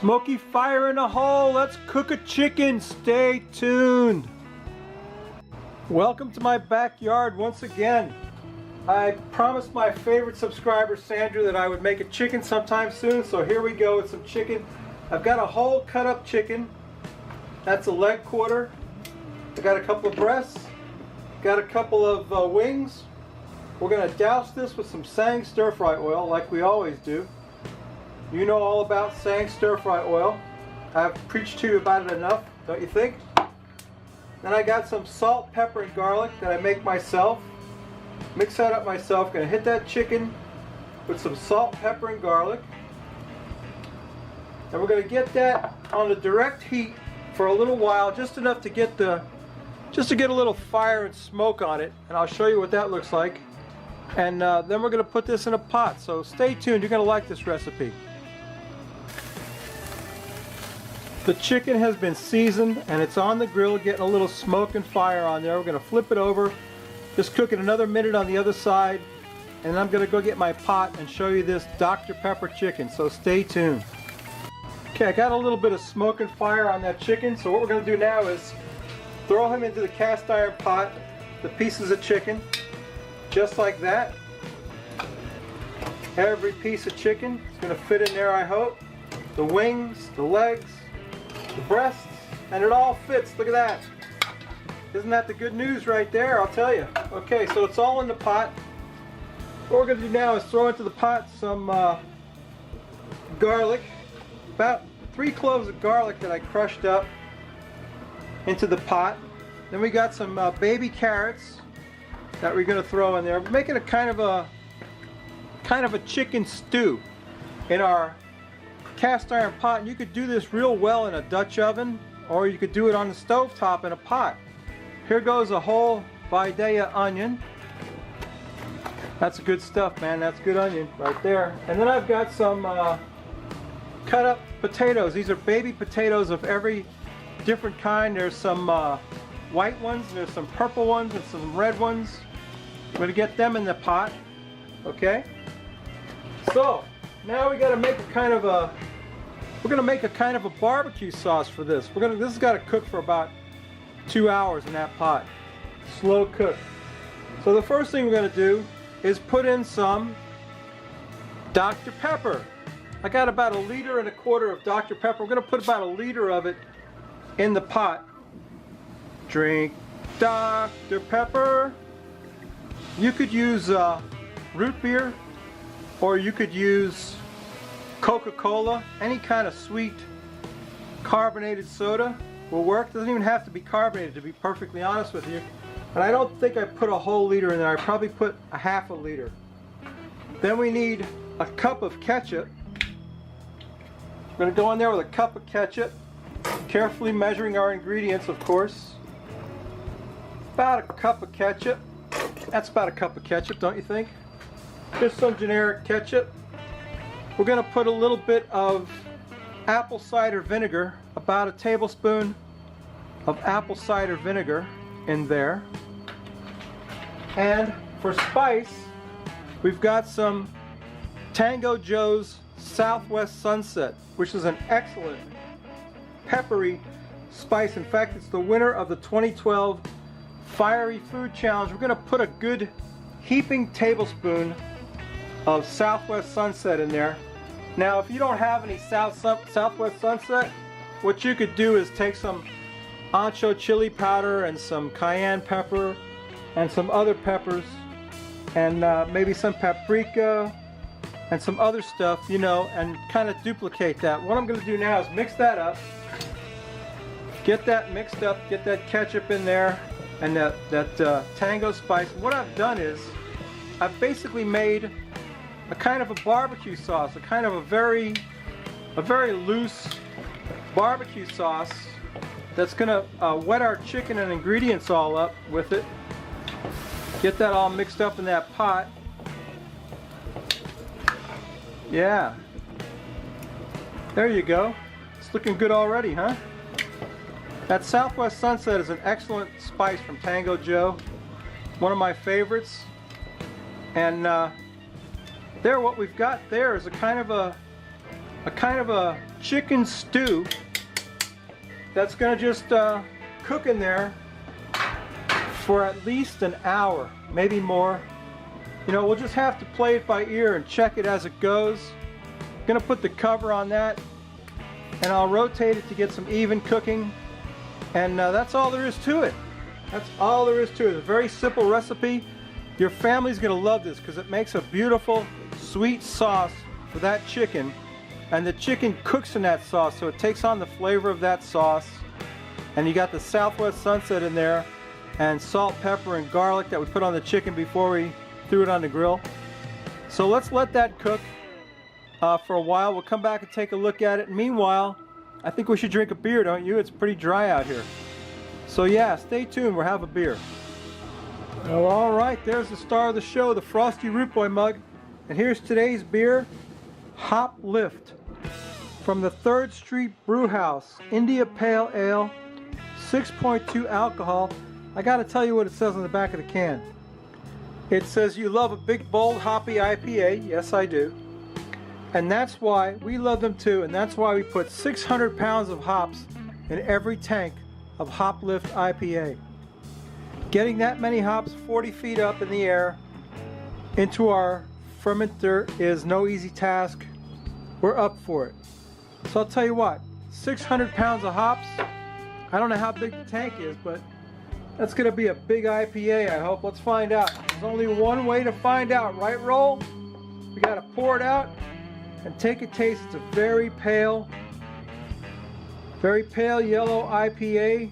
Smoky fire in a hole. Let's cook a chicken. Stay tuned. Welcome to my backyard once again. I promised my favorite subscriber Sandra that I would make a chicken sometime soon, so here we go with some chicken. I've got a whole cut up chicken. That's a leg quarter. I got a couple of breasts. Got a couple of wings. We're going to douse this with some Sang stir fry oil like we always do. You know all about Sang stir fry oil. I've preached to you about it enough, don't you think? Then I got some salt, pepper, and garlic that I make myself. Mix that up myself. Gonna hit that chicken with some salt, pepper, and garlic. And we're gonna get that on the direct heat for a little while, just enough to get a little fire and smoke on it. And I'll show you what that looks like. And then we're gonna put this in a pot. So stay tuned. You're gonna like this recipe. The chicken has been seasoned and it's on the grill getting a little smoke and fire on there. We're going to flip it over, just cook it another minute on the other side, and then I'm going to go get my pot and show you this Dr. Pepper chicken, so stay tuned. Okay, I got a little bit of smoke and fire on that chicken, so what we're going to do now is throw him into the cast iron pot, the pieces of chicken, just like that. Every piece of chicken is going to fit in there, I hope. The wings, the legs, the breasts, and it all fits. Look at that. Isn't that the good news right there? I'll tell you. Okay, so it's all in the pot. What we're going to do now is throw into the pot some garlic, about 3 cloves of garlic that I crushed up into the pot. Then we got some baby carrots that we're going to throw in there. We're making a kind of a chicken stew in our cast iron pot, and you could do this real well in a Dutch oven, or you could do it on the stove top in a pot. Here goes a whole Vidalia onion. That's good stuff, man. That's good onion right there. And then I've got some cut up potatoes. These are baby potatoes of every different kind. There's some white ones, there's some purple ones, and some red ones. I'm going to get them in the pot. Okay? So now we got to make a kind of a barbecue sauce for this. This has got to cook for about 2 hours in that pot. Slow cook. So the first thing we're going to do is put in some Dr. Pepper. I got about 1.25 liters of Dr. Pepper. We're going to put about 1 liter of it in the pot. Drink Dr. Pepper. You could use root beer, or you could use Coca-Cola. Any kind of sweet carbonated soda will work. Doesn't even have to be carbonated, to be perfectly honest with you. And I don't think I put a whole liter in there. I probably put a half a liter. Then we need a cup of ketchup. We're going to go in there with a cup of ketchup, carefully measuring our ingredients, of course. About a cup of ketchup. That's about a cup of ketchup, don't you think? Just some generic ketchup. We're going to put a little bit of apple cider vinegar, about 1 tablespoon of apple cider vinegar in there. And for spice, we've got some Tango Joe's Southwest Sunset, which is an excellent peppery spice. In fact, it's the winner of the 2012 Fiery Food Challenge. We're going to put a good heaping tablespoon of Southwest Sunset in there. Now, if you don't have any Southwest Sunset, what you could do is take some ancho chili powder and some cayenne pepper and some other peppers and maybe some paprika and some other stuff, you know, and kind of duplicate that. What I'm going to do now is mix that up, get that mixed up, get that ketchup in there and that tango spice. What I've done is I've basically made a kind of a barbecue sauce, a kind of a very loose barbecue sauce that's gonna wet our chicken and ingredients all up with it. Get that all mixed up in that pot. Yeah. There you go. It's looking good already, huh? That Southwest Sunset is an excellent spice from Tango Joe. One of my favorites. And there, what we've got there is a kind of a a kind of a chicken stew that's going to just cook in there for at least an hour, maybe more. You know, we'll just have to play it by ear and check it as it goes. I'm going to put the cover on that, and I'll rotate it to get some even cooking. And that's all there is to it. That's all there is to it. It's a very simple recipe. Your family's going to love this because it makes a beautiful sweet sauce for that chicken. And the chicken cooks in that sauce, so it takes on the flavor of that sauce. And you got the Southwest Sunset in there, and salt, pepper, and garlic that we put on the chicken before we threw it on the grill. So let's let that cook for a while. We'll come back and take a look at it. Meanwhile, I think we should drink a beer, don't you? It's pretty dry out here. So yeah, stay tuned. We'll have a beer. Well, all right, there's the star of the show, the Frosty Root Boy mug. And here's today's beer, Hop Lift, from the 3rd Street Brew House, India Pale Ale, 6.2 alcohol. I gotta tell you what it says on the back of the can. It says you love a big, bold, hoppy IPA. Yes, I do. And that's why we love them too, and that's why we put 600 pounds of hops in every tank of Hop Lift IPA. Getting that many hops 40 feet up in the air into our fermenter is no easy task. We're up for it. So I'll tell you what, 600 pounds of hops, I don't know how big the tank is, but that's gonna be a big IPA, I hope. Let's find out. There's only one way to find out, right, Roll? We gotta pour it out and take a taste. It's a very pale yellow IPA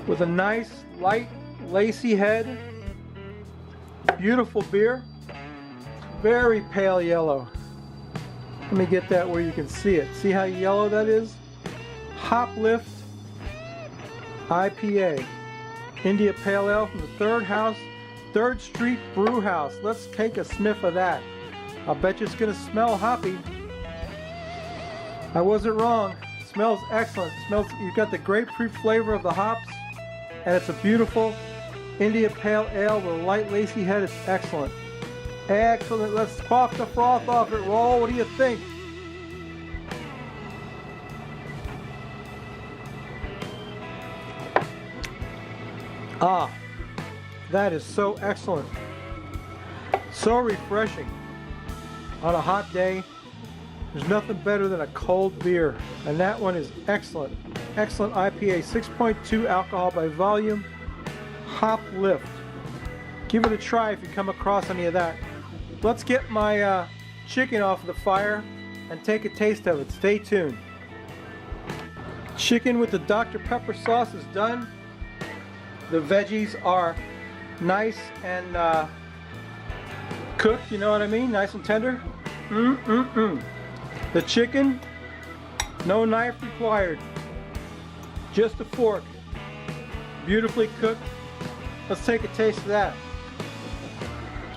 with a nice, light, lacy head. Beautiful beer. Very pale yellow. Let me get that where you can see it. See how yellow that is? Hop Lift IPA. India Pale Ale from the 3rd Street Brew House. Let's take a sniff of that. I'll bet you it's going to smell hoppy. I wasn't wrong. It smells excellent. It smells, you've got the grapefruit flavor of the hops, and it's a beautiful India Pale Ale with a light lacy head. It's excellent. Excellent. Let's quaff the froth off it, Roll. What do you think? Ah, that is so excellent. So refreshing. On a hot day, there's nothing better than a cold beer, and that one is excellent. Excellent IPA, 6.2 alcohol by volume, Hop Lift. Give it a try if you come across any of that. Let's get my chicken off of the fire and take a taste of it. Stay tuned. Chicken with the Dr. Pepper sauce is done. The veggies are nice and cooked, you know what I mean? Nice and tender. The chicken, no knife required. Just a fork. Beautifully cooked. Let's take a taste of that.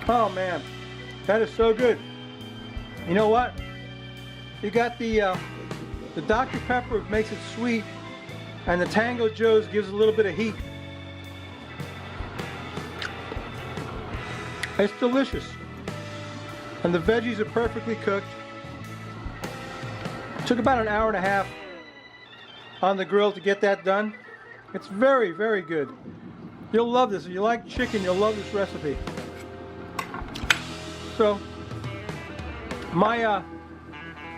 Oh man, that is so good. You know what? You got the Dr. Pepper makes it sweet, and the Tango Joe's gives a little bit of heat. It's delicious. And the veggies are perfectly cooked. Took about an hour and a half on the grill to get that done. It's very, very good. You'll love this. If you like chicken, you'll love this recipe. So, my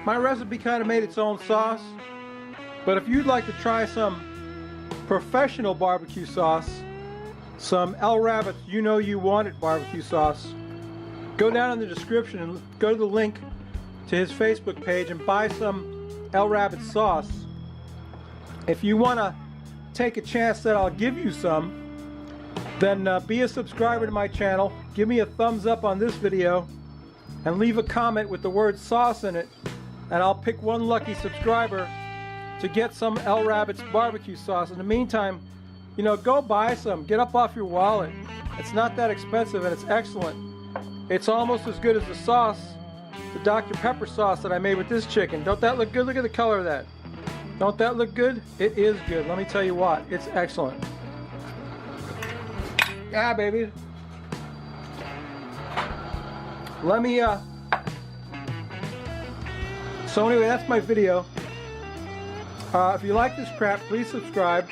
recipe kind of made its own sauce. But if you'd like to try some professional barbecue sauce, some El Rabbit's You Know You Want It barbecue sauce, go down in the description and go to the link to his Facebook page and buy some El Rabbit sauce. If you want to take a chance that I'll give you some, then be a subscriber to my channel, give me a thumbs up on this video, and leave a comment with the word sauce in it, and I'll pick one lucky subscriber to get some El Rabbit's barbecue sauce. In the meantime, you know, go buy some. Get up off your wallet. It's not that expensive, and it's excellent. It's almost as good as the sauce, the Dr. Pepper sauce that I made with this chicken. Don't that look good? Look at the color of that. Don't that look good? It is good. Let me tell you what. It's excellent. Yeah, baby. So anyway, that's my video. If you like this crap, please subscribe.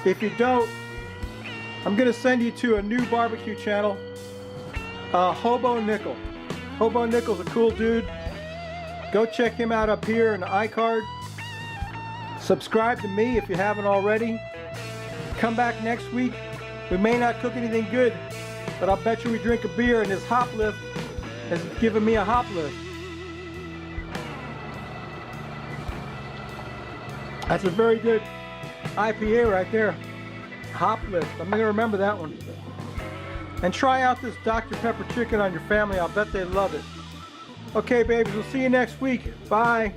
If you don't, I'm going to send you to a new barbecue channel, Hobo Nickel. Hobo Nickel's a cool dude. Go check him out up here in the iCard. Subscribe to me if you haven't already. Come back next week. We may not cook anything good, but I'll bet you we drink a beer, and this hop lift has given me a hop lift. That's a very good IPA right there. Hop lift. I'm going to remember that one. And try out this Dr. Pepper chicken on your family. I'll bet they love it. Okay, babies. We'll see you next week. Bye.